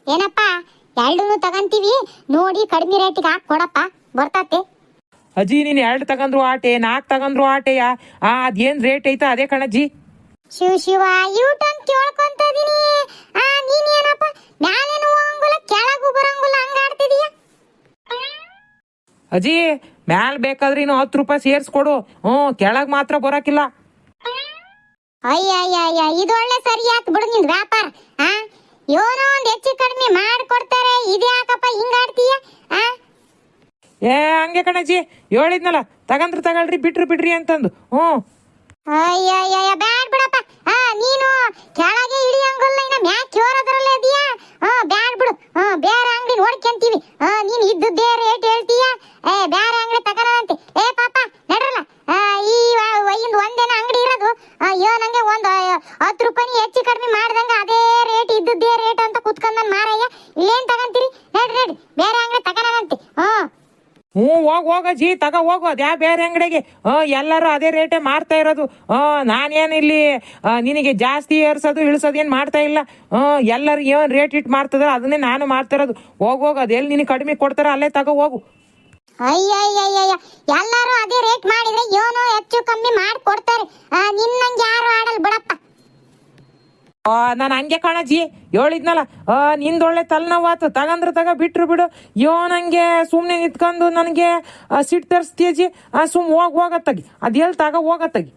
ಏನಪ್ಪ ಎರಡನ್ನೂ ತಗಂತೀವಿ, ನೋಡಿ ಕಡಿಮೆ ರೇಟಿಗೆ ಹಾಕಿ ಕೊಡಪ್ಪ, ಬರ್ತತೆ. ಅಜ್ಜಿ ನೀನು 2 ತಗಂದ್ರು ಆಟೆ, 4 ತಗಂದ್ರು ಆಟೆಯ. ಅದೇನ್ ರೇಟ್ ಐತ ಅದೇ ಕಣಜ್ಜಿ. ಶಿವ ಯೂಟನ್ ಕೇಳ್ಕೊಂತ ಇದೀನಿ. ನೀನೇನಪ್ಪ ಮ್ಯಾಲೇನು ಹೋಗಂಗಿಲ್ಲ ಕೆಳಗೂ ಬರಂಗಿಲ್ಲ ಹಂಗಾಡ್ತಿದೀಯ. ಅಜ್ಜಿ ಮ್ಯಾಲ್ ಬೇಕಾದ್ರೆ ಇನ್ನು 10 ರೂಪಾಯಿ ಸೇರ್ಸ್ಕೊಡು, ಕೆಳಗ್ ಮಾತ್ರ ಬರಕಿಲ್ಲ. ಅಯ್ಯ ಇದು ಒಳ್ಳೆ ಸರಿ ಆತ್ ಬಿಡು ನಿಂದು ವ್ಯಾಪಾರ. ಏನೋ ಒಂದ್ ಹೆಚ್ಚು ಕಡಿಮೆ ಮಾಡ್ಕೊಡ್ತಾರೆ, ಇದು ಯಾಕಪ್ಪ ಹಿಂಗಾಡ್ತೀಯ? ಹಂಗೆ ಕಣಜ್ಜಿ, ಹೇಳಿದ್ನಲ್ಲ ತಗಂದ್ರೆ ತಗಳ್ರಿ, ಬಿಡ್ರಿ ಅಂತಂದು. ಅಯ್ಯ ಬ್ಯಾಡ್ ಬಿಡಪ್ಪ. ನೀನು ಕೆಳಗೆ ಇಳಿಯಂಗಲ್ಲ, ಇನ್ನ ಮ್ಯಾಕ್ ಯೋರದ್ರಲ್ಲೇ ಇದೀಯಾ. ಬ್ಯಾಡ್ ಬಿಡು, ಬೇರೆ ಅಂಗಡಿ ನೋಡ್ಕೊಂತೀವಿ. ನೀನ್ ಇದ್ದೇ ರೇಟ್ ಹೇಳ್ತೀಯ, ಬೇರೆ ಅಂಗಡಿ ತಗೋಣಂತೆ. ಪಾಪ ನಡ್ರಲ್ಲ, ಈ ಒಂದೇನ ಅಂಗಡಿ ಇರೋದು. ನಂಗೆ ಒಂದ್ 10 ರೂಪಾಯಿ ಹೆಚ್ಚು ಕಡಿಮೆ ಮಾಡ್ದಂಗ ಅದೇ ರೇಟ್ ಇದ್ದೇ ರೇಟ್ ಅಂತ ಕುತ್ಕೊಂಡ್ ನನ್ ಮಾರಯ್ಯ. ಇಲ್ಲೇನ್ ತಗಂತೀರಿ? ನಡ್ರಿ ಬೇರೆ ಅಂಗಡಿ ತಗೋಣಂತೆ. ಹೋಗಜ್ಜಿ ತಗ ಹೋಗು, ಅದ್ಯಾ ಬೇರೆ ಅಂಗಡಿಗೆ. ಎಲ್ಲರೂ ಅದೇ ರೇಟೇ ಮಾರ್ತಾ ಇರೋದು. ನಾನೇನಿಲ್ಲಿ ನಿನಗೆ ಜಾಸ್ತಿ ಏರ್ಸೋದು ಇಳಿಸೋದು ಏನು ಮಾಡ್ತಾ ಇಲ್ಲ. ಎಲ್ಲರೂ ಏನು ರೇಟ್ ಇಟ್ಟು ಮಾರ್ತದ ಅದನ್ನೇ ನಾನು ಮಾರ್ತಾ ಇರೋದು. ಹೋಗು, ಅದೆಲ್ಲಿ ನಿನಗೆ ಕಡಿಮೆ ಕೊಡ್ತಾರ ಅಲ್ಲೇ ತಗೋ ಹೋಗು. ಅಯ್ಯ ಎಲ್ಲರೂ ಅದೇ ರೇಟ್ ಮಾಡಿದ್ರೆ ಏನೋ ಹೆಚ್ಚು ಕಮ್ಮಿ ಮಾಡಿ ಕೊಡ್ತಾರೆ. ನಿನ್ನಂಗೆ ಯಾರು ಆಡಲ್ ಬಿಡಪ್ಪ. ನಾನು ಹಂಗೆ ಕಣಜ್ಜಿ ಹೇಳಿದ್ನಲ್ಲ, ನಿಂದೊಳ್ಳೆ ತಲೆನೋವಾತು. ತಗಂದ್ರೆ ತಗ, ಬಿಟ್ರು ಬಿಡು. ನಂಗೆ ಸುಮ್ಮನೆ ನಿಂತ್ಕೊಂಡು ನನಗೆ ಸಿಟ್ಟು ತರಿಸ್ತೀಯಜ್ಜಿ. ಹೋಗತ್ತಾಗಿ, ಅದೆಲ್ಲಿ ತಗ ಹೋಗತ್ತಾಗಿ.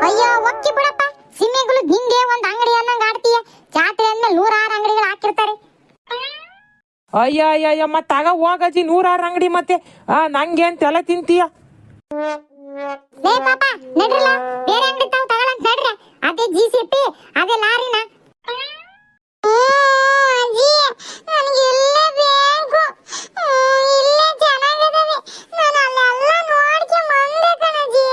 ಅಯ್ಯೋ ಒಕ್ಕಿ ಬಿಡಪ್ಪ, ಸಿಮ್ಮೆಗಳು ಹಿಂದೆ ಒಂದು ಅಂಗಡಿ ಅನ್ನಂಗೆ ಆಡ್ತೀಯ. ಜಾತ್ರೆ ಅಂದ್ಮೇಲೆ 106 ಅಂಗಡಿಗಳು ಹಾಕಿರ್ತಾರೆ. ಅಯ್ಯ ಮತ್ತೆ ತಗ ಹೋಗಜ್ಜಿ, 106 ಅಂಗಡಿ ಮತ್ತೆ ನಂಗೆ ಅಂತ ಎಲ್ಲ ತಿಂತೀಯ. ಪಾಪ ನಡ್ರಲ್ಲ, ಬೇರೆ ಅಂಗಡಿ ತಾವು ತಗೊಳಂತ ನಡ್ರಿ. ಅದೇ GCP ಅದೇ ಲಾರಿನ. ನನಗೆ ಇಲ್ಲೇ ಬೇಕು, ಇಲ್ಲೇ ಚೆನ್ನಾಗಿದಾವೆ. ನಾನು ಅಲ್ಲೆಲ್ಲ ನೋಡ್ಕೊಂಡ್ ಬಂದೆ ಕಣಜಿ.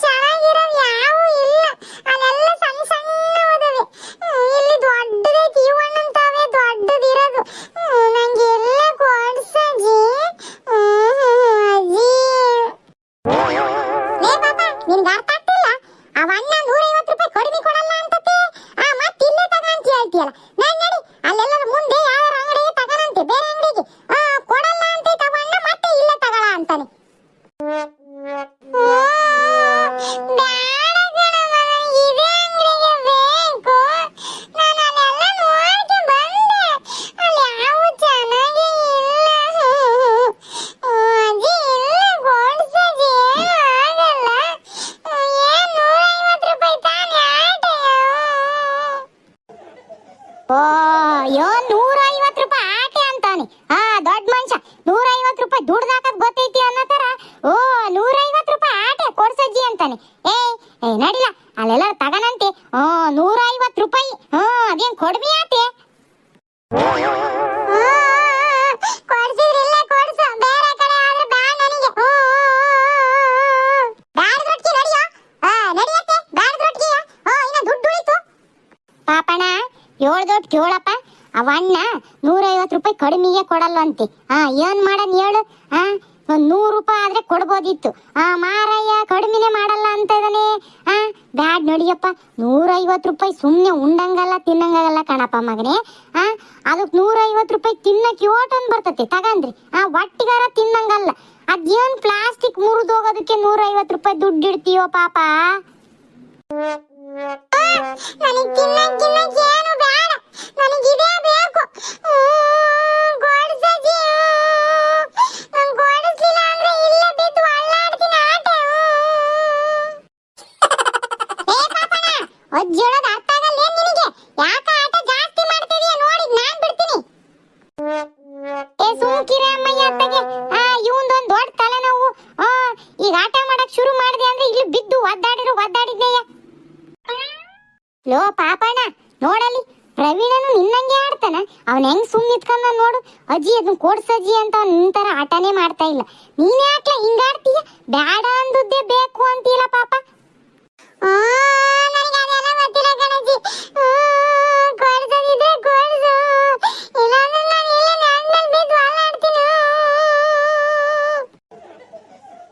ಚೆನ್ನಾಗಿರೋದು ಯಾವೂ ಇಲ್ಲ, ಅಲ್ಲೆಲ್ಲ ಸಣ್ಣವದವೆ. ಇಲ್ಲಿ ದೊಡ್ಡದೈತಿ, ಇವಣ್ಣಂತಾವೆ ದೊಡ್ಡದಿರೋದು. ನಂಗೆ ಇಲ್ಲೇ ಕೊಡ್ಸಜ್ಜಿ. ಅಜ್ಜಿ ಪಾಪ ನಿನ್ಗೆ ಅರ್ಥ ಆಗ್ತಿಲ್ಲ. ಅವಣ್ಣ 150 ರೂಪಾಯಿ ಕಡಿಮೆ ಕೊಡಲ್ಲ ಅಂತತೆ. ಮತ್ತೆ ಇಲ್ಲೇ ತಗಂತ ಹೇಳ್ತೀಯಲ್ಲ. ನಡಿ ಅಲ್ಲೆಲ್ಲರ ಮುಂದೆ ಯಾವ ಅಂಗಡಿ ತಗನಂತೆ, ಬೇರೆ ಅಂಗಡಿಗೆ ಕೊಡಲ್ಲ ಅಂತ ಅವಣ್ಣ, ಮತ್ತೆ ಇಲ್ಲೇ ತಗೊಳ ಅಂತಾನೆ. ಅಯ್ಯೋ 150 ರೂಪಾಯಿ ಆಟೆ ಅಂತಾನೆ. ದೊಡ್ಡ ಮನುಷ್ಯ 150 ರೂಪಾಯಿ ದುಡ್ದಾಕದ್ ಗೊತ್ತೈತಿ ಅನ್ನೋ ತರ 150 ರೂಪಾಯಿ ಆಟೆ ಕೊಡ್ಸಜ್ಜಿ ಅಂತಾನೆ. ನಡಿಲ್ಲ, ಅಲ್ಲೆಲ್ಲ ತಗನಂತೆ. 150 ರೂಪಾಯಿ ಅದೇನ್ ಕಡಿಮೆ ಆಟೆ. ಕೊಡ್ಸಿದ್ರಿಲ್ಲ ಕೊಡ್ಸು, ಬೇರೆ ಕಡೆ ಆದ್ರೆ ಬ್ಯಾಡ ನನಗೆ. ಬ್ಯಾಡ ರೊಟ್ಟಿ ನಡಿಯೋ, ನಡಿಯತ್ತೆ ಬ್ಯಾಡ ರೊಟ್ಟಿಗೆ. ಇನ್ನ ದುಡ್ಡು ಉಳಿತು. ಪಾಪಣ್ಣ 7 ದೊಡ್ಡ ಕೇಳಪ್ಪ, ಅವಣ್ಣ 150 ರೂಪಾಯಿ ಕಡಿಮೆಗೆ ಕೊಡಲ್ವಂತೆ. ಏನ್ ಮಾಡನ್ ಹೇಳು? 100 ರೂಪಾಯಿ ಆದ್ರೆ ಕೊಡ್ಬೋದಿತ್ತು. ಮಾರಯ್ಯ ಕಡಿಮೆನೆ ಮಾಡಲ್ಲ ಅಂತ ಇದಾನೆ. ಬ್ಯಾಡ್ ನಡಿಯಪ್ಪ, 150 ರೂಪಾಯಿ ಸುಮ್ನೆ ಉಂಡಂಗಲ್ಲ ತಿನ್ನಂಗಲ್ಲ ಕಣಪ್ಪ ಮಗನೇ. ಅದಕ್ಕೆ 150 ರೂಪಾಯಿ ತಿನ್ನಕ್ಕೆ ಓಟನ್ ಬರ್ತತೆ ತಗಂದ್ರಿ. ಒಟ್ಟಿಗಾರ ತಿನ್ನಂಗಲ್ಲ. ಅದೇನ್ ಪ್ಲಾಸ್ಟಿಕ್ ಮುರಿದೋಗೋದಕ್ಕೆ 150 ರೂಪಾಯಿ ದುಡ್ಡು ಇಡ್ತೀಯೋ ಪಾಪ. ನನಗೆ ತಿನ್ನಕ್ಕೆ ಏನು ಬೇಡ, ನನಗೆ ಇದೇ ಬೇಕು. ಕೊಡ್ಸಜ್ಜಿ, ನಂಗೆ ಕೊಡಿಸ್ಲಿಲ್ಲ ಅಂದ್ರೆ ಇಲ್ಲೇ ಬಿದ್ದು ಅಲ್ಲಾಡ್ತೀನಿ ಆಟೆ. ಪಾಪಣ್ಣ ಅಜ್ಜಿ ಹೇಳೋದು ಅರ್ಥ ಆಗಲ್ಲ ನಿನಗೆ? ಯಾಕ ಆಟ ಜಾಸ್ತಿ ಮಾಡ್ತಿದೀಯ ನೋಡಿ, ನಾನ್ ಬಿಡ್ತೀನಿ. ಸುಮ್ಕಿರ ಅಮ್ಮಯ್ಯ ಅತ್ತಗೆ, ಇವಂದೊಂದು ದೊಡ್ಡ ತಲೆನೋವು. ಈಗ ಆಟ ಮಾಡಕ್ ಶುರು ಮಾಡಿದೆ ಅಂದ್ರೆ ಇಲ್ಲಿ ಬಿದ್ದು ಒದ್ದಾಡಿದ್ನೆಯ. ಲೋ ಪಾಪಣ್ಣ ನೋಡಲಿ, ಪ್ರವೀಣನು ನಿನ್ನಂಗೆ ಆಡ್ತಾನ. ಅವನ್ ಹೆಂಗ್ ಸುಮ್ ನಿತ್ಕೊಂಡ ನೋಡು. ಅಜ್ಜಿ ಅದನ್ನ ಕೊಡ್ಸಜ್ಜಿ ಅಂತ ಅವ್ನು ನಿಂತರ ಆಟನೇ ಮಾಡ್ತಾ ಇಲ್ಲ. ನೀನೇ ಯಾಕೆ ಹಿಂಗಾಡ್ತೀಯ? ಬ್ಯಾಡ ಅಂದುದ್ದೇ ಬೇಕು ಅಂತೀಲ್ಲ ಪಾಪ. ನನಗೆ ಅದೆಲ್ಲ ಗೊತ್ತಿಲ್ಲ ಕಣಜ್ಜಿ. ಕೊಡ್ಸದಿದ್ರೆ ಕೊಡ್ಸು, ಇಲ್ಲಾಂದ್ರೆ ನಾನು ಇಲ್ಲೇ ನೆಲದಲ್ಲಿ ಬಿದ್ದು ಅಲ್ಲಾಡ್ತೀನಿ.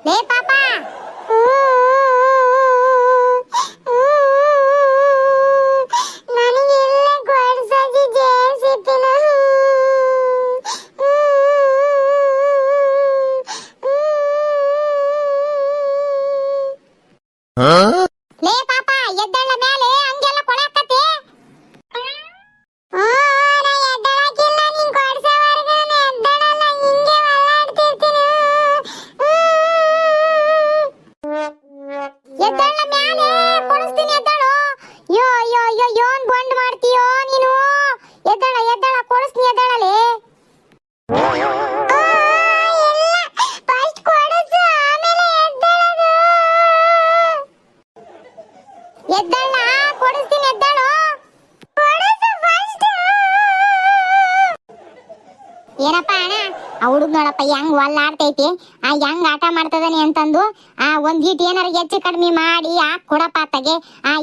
ಲೇ ಪಾಪ, ನನಗೆ ಇಲ್ಲೇ ಕೊಡ್ಸಜ್ಜಿ. ಏನಪ್ಪ ಅಣ್ಣ ಆ ಹುಡುಗ ನೋಡಪ್ಪ ಹೆಂಗ್ ಒಲ್ಲಾಡ್ತೈತಿ ಹೆಂಗ್ ಆಟ ಮಾಡ್ತದಾನೆ ಅಂತಂದು ಒಂದ್ ಗೀಟ್ ಏನಾರ ಹೆಚ್ಚು ಕಡಿಮೆ ಮಾಡಿ ಕೊಡಪ್ಪ ಆತಗೆ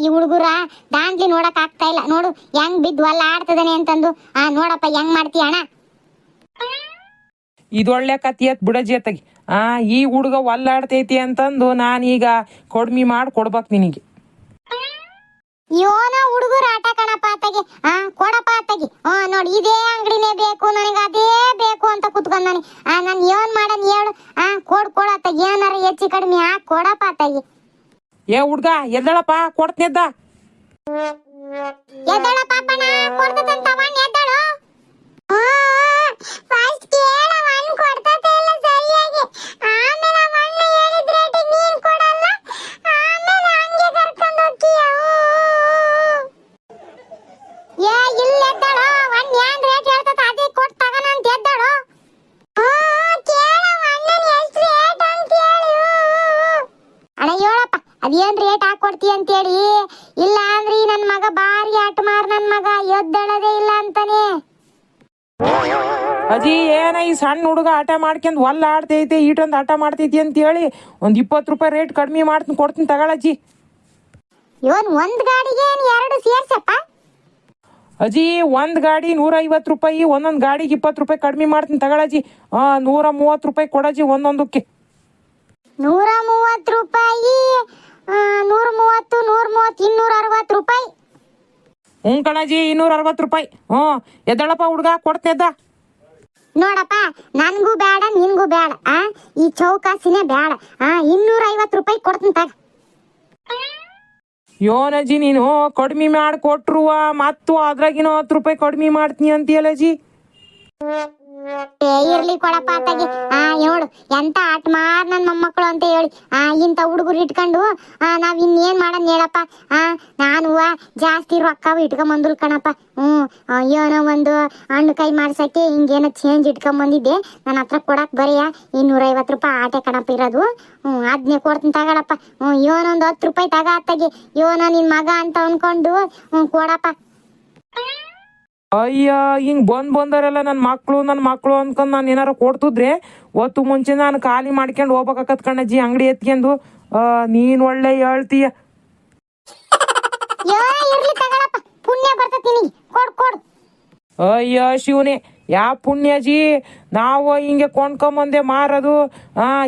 ಈ ಹುಡುಗರ ದಾಂಡ್ಲಿ ನೋಡಕ್ ಆಗ್ತಾ ಇಲ್ಲ ನೋಡು ಹೆಂಗ್ ಬಿದ್ದು ಒಲ್ಲಾಡ್ತದಾನೆ ಅಂತಂದು ನೋಡಪ್ಪ ಹೆಂಗ್ ಮಾಡ್ತೀಯ ಅಣ್ಣ. ಇದೊಳ್ಳೆ ಕತ್ತಿ ಎತ್ ಬಿಡಜ್ಜಿ ಅತ್ತಗಿ ಈ ಹುಡುಗ ಒಲ್ಲಾಡ್ತೈತಿ ಅಂತಂದು ನಾನೀಗ ಕಡಿಮೆ ಮಾಡಿ ಕೊಡ್ಬೇಕು ನಿನಗೆ. ಯೋನ ಹುಡುಗರ ಆಟ ಕಣಪ್ಪ ಆತಗೆ ಕೊಡಪ್ಪ ಆತಗೆ ನೋಡಿ ಇದೇ ಅಂಗಡಿನೇ ಬೇಕು ನನಗೆ ಅದೇ ಬೇಕು ಅಂತ ಕುತ್ಕೊಂಡಾನೆ ನಾನು ಏನ್ ಮಾಡನ್ ಹೇಳು ಕೊಡತ್ತಾಗ ಏನಾರ ಹೆಚ್ಚು ಕಡಿಮೆ ಕೊಡಪ್ಪ ಆತಗೆ. ಏ ಹುಡ್ಗ ಎದ್ದಳಪ್ಪ ಕೊಡ್ತನೆದ್ದ. ಎದ್ದಳ ಪಾಪಣ್ಣ ಕೊಡ್ತದಂತವ ಎದ್ದಳು. ಫಸ್ಟ್ ಕೇಳ ಅವನ್ ಕೊಡ್ತತೆ ಇಲ್ಲ ಸರಿಯಾಗಿ ಆಮೇಲೆ ಅವನ್ನ ಹೇಳಿದ ರೇಟ್ ನೀನ್ ಕೊಡಲ್ಲ ಆಮೇಲೆ ಹಂಗೆ ಕರ್ಕೊಂಡು ಹೋಗ್ತೀಯ. ಏ ಇಲ್ಲ ಎದ್ದಳು ಅವನ್ ಏನ್ ರೇಟ್ ಹೇಳ್ತತ ಅದೇ ಕೊಟ್ಟು ತಗೋಣ ಅಂತ ಎದ್ದಳು. ಕೇಳ ಅಣ್ಣನ ಎಷ್ಟು ರೇಟ್ ಅಂತ ಹೇಳಿ. ಅಣ್ಣ ಹೇಳಪ್ಪ ಅದೇನ್ ರೇಟ್ ಹಾಕೊಡ್ತೀಯ ಅಂತೇಳಿ. ಇಲ್ಲ ಅಂದ್ರೆ ನನ್ ಮಗ ಬಾರಿ ಆಟ ಮಾರ್ ನನ್ ಮಗ ಎದ್ದಳದೇ ಇಲ್ಲ ಅಂತಾನೆ. ಅಜ್ಜಿ ಏನ ಈ ಸಣ್ಣ ಹುಡುಗ ಆಟ ಮಾಡ್ಕೊಂಡ್ ಒಲ್ಲ ಆಡ್ತೈತೆ ಈಟೊಂದು ಆಟ ಮಾಡ್ತೈತಿ ಅಂತ ಹೇಳಿ ಒಂದ್ 20 ರೂಪಾಯಿ ರೇಟ್ ಕಡಿಮೆ ಮಾಡ್ತೀನಿ ಕೊಡ್ತೀನಿ ತಗೊಳಜ್ಜಿ. ಇವನ್ ಒಂದ್ ಗಾಡಿಗೆ ಎರಡು ಸೇರ್ಸಪ್ಪ. ಅಜ್ಜಿ ಒಂದ್ ಗಾಡಿ 150 ರೂಪಾಯಿ ಒಂದೊಂದ್ ಗಾಡಿಗೆ 20 ರೂಪಾಯಿ ಕಡಿಮೆ ಮಾಡ್ತೀನಿ ತಗೊಳಜ್ಜಿ. 130 ರೂಪಾಯಿ ಕೊಡಜ್ಜಿ ಒಂದೊಂದಕ್ಕೆ. 130 ರೂಪಾಯಿ 130 260 ರೂಪಾಯಿ. ಕಣಜ್ಜಿ 260 ರೂಪಾಯಿ. ಎದ್ದಳಪ್ಪ ಹುಡುಗ ಕೊಡ್ತೇದ್ದ. ನೋಡಪ್ಪ ನನ್ಗೂ ಬೇಡ ನಿನ್ಗೂ ಬೇಡ ಈ ಚೌಕಾಸಿನೇ ಬೇಡ 250 ರೂಪಾಯಿ ಕೊಡ್ತೀನಿ ತಗ. ಯೋನಜ್ಜಿ ನೀನು ಕಡಿಮೆ ಮಾಡಿ ಕೊಟ್ರುವ ಮತ್ತು ಅದ್ರಾಗಿನ 10 ರೂಪಾಯಿ ಕಡಿಮೆ ಮಾಡ್ತೀನಿ ಅಂತೀಯಲ್ಲಜ್ಜಿ. ಇರ್ಲಿ ಕೊಡಪ್ಪ ಆತಗೆ ನೋಡು ಎಂತ ಆಟ ಮಾರ್ ನನ್ ಮೊಮ್ಮಕ್ಕಳು ಅಂತ ಹೇಳಿ ಇಂತ ಹುಡುಗರು ಇಟ್ಕೊಂಡು ನಾವ್ ಇನ್ನೇನ್ ಮಾಡನ್ ಹೇಳಪ್ಪ. ನಾನು ಜಾಸ್ತಿ ರೊಕ್ಕವು ಇಟ್ಕೊಂಬಂದಿಲ್ ಕಣಪ್ಪ. ಏನೋ ಒಂದು ಹಣ್ಣು ಕೈ ಮಾಡ್ಸಕ್ಕೆ ಹಿಂಗೇನೋ ಚೇಂಜ್ ಇಟ್ಕೊಂಬಂದಿದ್ದೆ ನನ್ನ ಹತ್ರ ಕೊಡಕ್ ಬರೀ 250 ರೂಪಾಯಿ ಆಟೆ ಕಣಪ್ಪ ಇರೋದು. ಅದ್ನೇ ಕೊಡ್ತೀನಿ ತಗೊಳಪ್ಪ. ಏನೊಂದು 10 ರೂಪಾಯಿ ತಗ ಆತಗೆ ಏನೋ ನಿನ್ ಮಗ ಅಂತ ಅನ್ಕೊಂಡು ಕೊಡಪ್ಪ. ಅಯ್ಯ ಹಿಂಗ್ ಬಂದರೆಲ್ಲ ನನ್ನ ಮಕ್ಳು ಅನ್ಕೊಂಡ್ ನಾನು ಏನಾರ ಕೊಡ್ತಿದ್ರೆ ಒತ್ತು ಮುಂಚೆ ನಾನು ಖಾಲಿ ಮಾಡ್ಕೊಂಡು ಹೋಗ್ಬೇಕಾಕತ್ ಕಣಜ್ಜಿ ಅಂಗಡಿ ಎತ್ಕೊಂಡು. ನೀನ್ ಒಳ್ಳೆ ಹೇಳ್ತೀಯ. ಪುಣ್ಯ ಬರ್ತೈತಿ ಕೊಡು. ಅಯ್ಯ ಶಿವನೇ ಯಾ ಪುಣ್ಯಜಿ ನಾವು ಹಿಂಗೆ ಕೊಂಡ್ಕೊಂಬಂದೆ ಮಾರೋದು.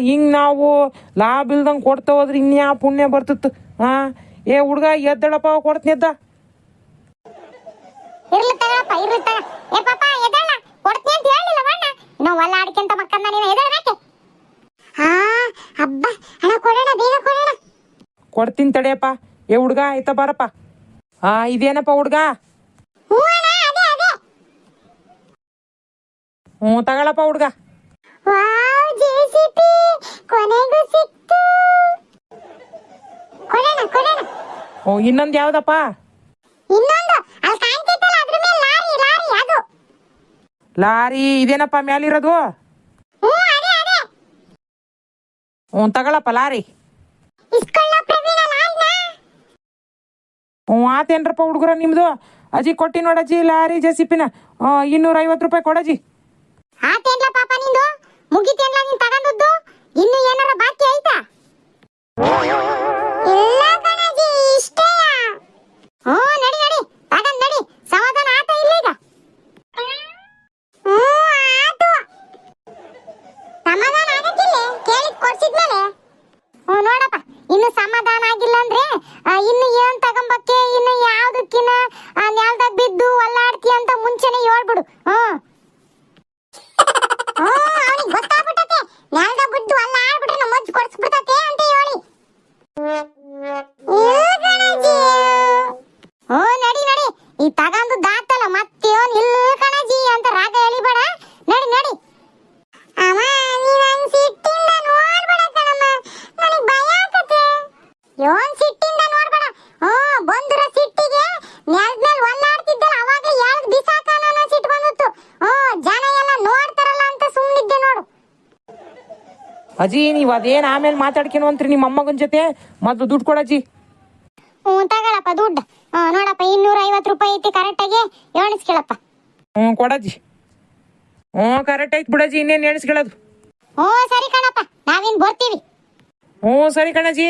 ಹಿಂಗ್ ನಾವು ಲಾಭ ಇಲ್ದಂಗೆ ಕೊಡ್ತಾ ಹೋದ್ರೆ ಇನ್ಯಾ ಪುಣ್ಯ ಬರ್ತಿತ್ತು. ಏ ಹುಡ್ಗ ಎದ್ದಳಪ್ಪ ಕೊಡ್ತೀನಿ ಎದ್ದ. ಇರ್ಲಿ ತಗೊಳಪ್ಪ ಇರ್ಲಿ ತಗ. ಏ ಪಾಪ ಎದಳ ಕೊಡ್ತೀನಿ ಅಂತ ಹೇಳಿಲ್ಲ ಬಣ್ಣ ಇನ್ನು ಒಲ್ಲ ಆಡ್ಕೊಂತ ಮಕ್ಕಂದ ನೀನು ಎದಳಬೇಕೆ. ಹಬ್ಬ ಹಣ ಕೊಡೋಣ ಬೇಗ ಕೊಡೋಣ. ಕೊಡ್ತೀನಿ ತಡೆಯಪ್ಪ. ಏ ಹುಡ್ಗ ಆಯ್ತಾ ಬಾರಪ್ಪ. ಇದೇನಪ್ಪ ಹುಡ್ಗ. ತಗೊಳಪ್ಪ ಹುಡ್ಗ. ವಾವ್ ಜೆಸಿಪಿ ಕೊನೆಗೂ ಸಿಕ್ತು. ಕೊಡೋಣ. ಇನ್ನೊಂದು ಯಾವ್ದಪ್ಪ. ಇನ್ನೊಂದು ಅಲ್ಲಿ ಕಾಣ್ತಿತ್ತಲ್ಲ ಅದ್ರ ಮೇಲೆ ಲಾರಿ ಅದು. ಲಾರಿ ಇದೇನಪ್ಪ ಮ್ಯಾಲಿರೋದು. ಅದೇ ತಗೊಳಪ್ಪ ಲಾರಿ. ಇಸ್ಕೊಳ್ಳ ಪ್ರವೀಣ ಲಾರಿನ. ಆತೇನ್ರಪ್ಪ ಹುಡುಗರ ನಿಮ್ದು. ಅಜ್ಜಿ ಕೊಟ್ಟಿ ನೋಡಜ್ಜಿ ಲಾರಿ ಜೆಸಿಪಿನ 250 ರೂಪಾಯಿ ಕೊಡಜ್ಜಿ. ಆತೇನ್ಲ ಪಾಪ ನಿಂದು ಮುಗಿತೇನ್ಲ ನೀನ್ ತಗೊಂಡದ್ದು ಇನ್ನು ಏನಾರ ಬಾಕಿ ಆಯ್ತಾ. ಇಲ್ಲ ಕಣಜಿ ಇಷ್ಟೇ. ನಡಿ ತಗೊಂಡ್ ನಡಿ ಸಮಾಧಾನ ಆತ ಇಲ್ಲ ಈಗ. ಆತು ಸಮಾಧಾನ ಆಗಕ್ಕಿಲ್ಲ ಕೇಳಿದ್ ಕೊಡ್ಸಿದ್ಮೇಲೆ. ನೋಡಪ್ಪ ಇನ್ನು ಸಮಾಧಾನ ಆಗಿಲ್ಲ ಅಂದ್ರೆ ಇನ್ನು ಏನ್ ತಗೊಂಬಕ್ಕೆ ಇನ್ನು ಯಾವ್ದಕ್ಕಿನ ನೆಲ್ದಾಗ ಬಿದ್ದು ಒಲ್ಲಾಡ್ತಿ ಅಂತ ಮುಂಚೆನೆ ಹೇಳ್ಬಿಡು. ಅವನಿಗೆ ಗೊತ್ತಾಗ್ಬಿಟ್ಟತೆ ನೆಲ್ದಾಗ ಬಿದ್ದು ಒಲ್ಲಾಡ್ಬಿಟ್ರೆ ನಮ್ಮ ಅಜ್ಜಿ ಕೊಡ್ಸ್ಬಿಡ್ತತೆ ಅಂತ ಹೇಳಿ. ನಡಿ ಈ ತಗೊಂಡು ದಾತಲ್ಲ ಮತ್ತೇನ್ ಇಲ್ಲ ಕಣಜಿ ಅಂತ ರಾಗ ಎಳಿಬೇಡ. ನಡಿ ಅಮ್ಮ ನೀನ್ ಹಂಗ್ ಸಿಟ್ಟಿಂದ ನೋಡ್ಬೇಡ ಕಣಮ್ಮ ನನಗ್ ಭಯ ಆಗತ್ತೆ. ಯೋನ್ ಸಿಟ್ಟಿಂದ ನೋಡ್ಬೇಡ. ಬಂದಿರೋ ಸಿಟ್ಟಿಗೆ ನೆಲದ್ಮೇಲೆ ಒಲ್ಲಾಡ್ತಿದ್ದಲ್ಲ ಅವಾಗ ಎಳ್ದ್ ಬಿಸಾಕನ ಸಿಟ್ಟು ಬಂದಿತ್ತು. ಜನ ಎಲ್ಲ ನೋಡ್ತಾರಲ್ಲ ಅಂತ ಸುಮ್ನಿದ್ದೆ ನೋಡು. ಅಜ್ಜಿ ನೀವ್ ಅದೇನ್ ಆಮೇಲೆ ಮಾತಾಡ್ಕೊಂಡ್ರಿ ನಿಮ್ಮ ಅಮ್ಮಗನ್ ಜೊತೆ ಮೊದ್ಲು ದುಡ್ಡು ಕೊಡಜ್ಜಿ. ತಗೊಳಪ್ಪ ದುಡ್ಡು. ನೋಡಪ್ಪ 250 ರೂಪಾಯಿ ಐತಿ ಕರೆಕ್ಟಾಗಿ ಎಣಿಸ್ಕೊಳಪ್ಪ. ಕೊಡಜ್ಜಿ. ಹ್ಞೂ ಕರೆಕ್ಟ್ ಐತ್ ಬಿಡಜ್ಜಿ, ಇನ್ನೇನು ಎಣಿಸ್ಕೊಳ್ಳೋದು. ಹ್ಞೂ ಸರಿ ಕಣಪ್ಪ, ನಾವಿನ್ ಬರ್ತೀವಿ. ಹ್ಞೂ ಸರಿ ಕಣಜ್ಜಿ,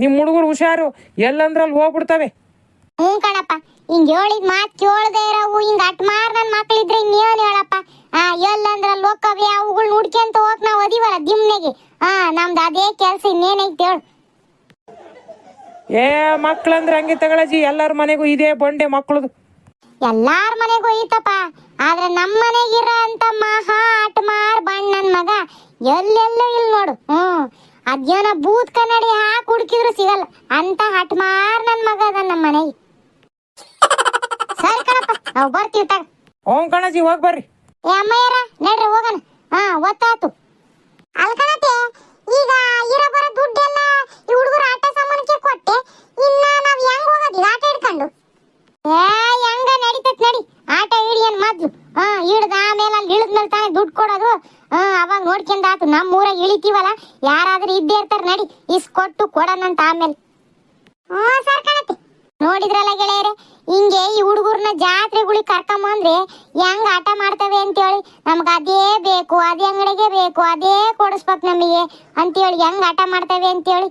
ನಿಮ್ಮ ಹುಡುಗರು ಹುಷಾರು, ಎಲ್ಲಂದ್ರಲ್ಲಿ ಹೋಗ್ಬಿಡ್ತವೆ. ಹ್ಞೂ ಕಣಪ್ಪ, ಹಿಂಗ್ ಹೇಳಿದ್ ಮಾತ್ ಕೇಳದೆ ಇರವು ಹಿಂಗ್ ಅಟ್ಮಾರ್ ನನ್ ಮಕ್ಳಿದ್ರೆ ಇನ್ನೇನ್ ಹೇಳಪ್ಪ. ಎಲ್ಲಂದ್ರಲ್ಲಿ ಹೋಕ್ಕವೆ, ಅವುಗಳು ನುಡ್ಕೊಂತ ಹೋಗ್ ನಾವ್ ಅದೀವಲ್ಲ ದಿಮ್ನೆಗೆ. ನಮ್ದು ಅದೇ ಕೆಲ್ಸ, ಇನ್ನೇನೈತೆ ಹೇಳು. ಏ ಮಕ್ಳಂದ್ರೆ ಹಂಗೆ ತಗೊಳಜ್ಜಿ, ಎಲ್ಲರ ಮನೆಗೂ ಇದೇ ಬಂಡೆ ಮಕ್ಳದು. ಎಲ್ಲಾರ ಮನೆಗೂ ಐತಪ್ಪ, ಆದ್ರೆ ನಮ್ಮ ಮನೆಗಿರೋ ಅಂತ ಮಹಾ ಅಟ್ಮಾರ್ ಬಣ್ಣನ್ ಮಗ ಎಲ್ಲೆಲ್ಲೂ ಇಲ್ಲ ನೋಡು. ಅದೇನೋ ಬೂತ್ ಕನ್ನಡಿ ಹಾಕಿ ಹುಡುಕಿದ್ರು ಸಿಗಲ್ಲ ಅಂತ ಹಟ್ಮಾರ್ ನನ್ ಮಗ ಅದ ನಮ್ಮ ಮನೆಗೆ. ಸರಿ ಕಣಪ್ಪ, ನಾವು ಬರ್ತೀವಿ ತಗ. ಹ್ಞೂ ಕಣಜ್ಜಿ, ಹೋಗಿ ಬರ್ರಿ. ಏ ಅಮ್ಮಯ್ಯರ ನಡ್ರಿ ಹೋಗೋಣ. ಒತ್ತಾತು ಅಲ್ಕಣತೆ. ಈಗ ಇರೋ ಬರೋ ದುಡ್ಡೆಲ್ಲ ಈ ಹುಡುಗರು ಆಟ ಸಾಮಾನಕ್ಕೆ ಕೊಟ್ಟೆ, ಇನ್ನ ನಾವ್ ಹೆಂಗ್ ಹೋಗೋದು ಆಟ ಹಿಡ್ಕೊಂಡು? ಹೆಂಗ ನಡೀತತ್ ನಡಿ, ಆಟ ಹಿಡಿಯನ್ ಮೊದ್ಲು. ಹಿಡ್ದ ಆಮೇಲೆ ಅಲ್ಲಿ ಇಳಿದ್ಮೇಲೆ ತಾನೇ ದುಡ್ಡು ಕೊಡೋದು. ಅವಾಗ ನೋಡ್ಕೊಂಡ್ ಆತು. ನಮ್ಮ ಊರಾಗ ಇಳಿತೀವಲ್ಲ, ಯಾರಾದ್ರೂ ಇದ್ದೇ ಇರ್ತಾರ, ನಡಿ ಇಸ್ಕೊಟ್ಟು ಕೊಡೋಣಂತ ಆಮೇಲೆ. ಸರ್ ಕಣತೆ, ನೋಡಿದ್ರಲ್ಲ ಗೆಳೆಯರೆ, ಹಿಂಗೆ ಈ ಹುಡುಗರ್ನ ಜಾತ್ರೆಗಳಿಗೆ ಕರ್ಕೊಂಬಂದ್ರೆ ಹೆಂಗ್ ಆಟ ಮಾಡ್ತವೆ ಅಂತೇಳಿ. ನಮ್ಗೆ ಅದೇ ಬೇಕು, ಅದೇ ಅಂಗಡಿಗೆ ಬೇಕು, ಅದೇ ಕೊಡಿಸ್ಬೇಕು ನಮಗೆ ಅಂತೇಳಿ ಹೆಂಗ್ ಆಟ ಮಾಡ್ತವೆ ಅಂತೇಳಿ.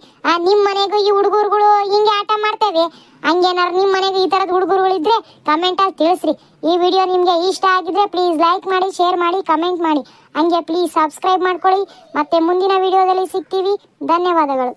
ನಿಮ್ಮ ಮನೆಗೂ ಈ ಹುಡುಗರುಗಳು ಹಿಂಗೆ ಆಟ ಮಾಡ್ತವೆ, ಹಂಗೇನಾರು ನಿಮ್ಮ ಮನೆಗೂ ಈ ಥರದ ಹುಡುಗರುಗಳಿದ್ರೆ ಕಮೆಂಟಲ್ಲಿ ತಿಳಿಸ್ರಿ. ಈ ವಿಡಿಯೋ ನಿಮಗೆ ಇಷ್ಟ ಆಗಿದ್ರೆ ಪ್ಲೀಸ್ ಲೈಕ್ ಮಾಡಿ, ಶೇರ್ ಮಾಡಿ, ಕಮೆಂಟ್ ಮಾಡಿ. ಹಂಗೆ ಪ್ಲೀಸ್ ಸಬ್ಸ್ಕ್ರೈಬ್ ಮಾಡ್ಕೊಳ್ಳಿ. ಮತ್ತೆ ಮುಂದಿನ ವಿಡಿಯೋದಲ್ಲಿ ಸಿಗ್ತೀವಿ. ಧನ್ಯವಾದಗಳು.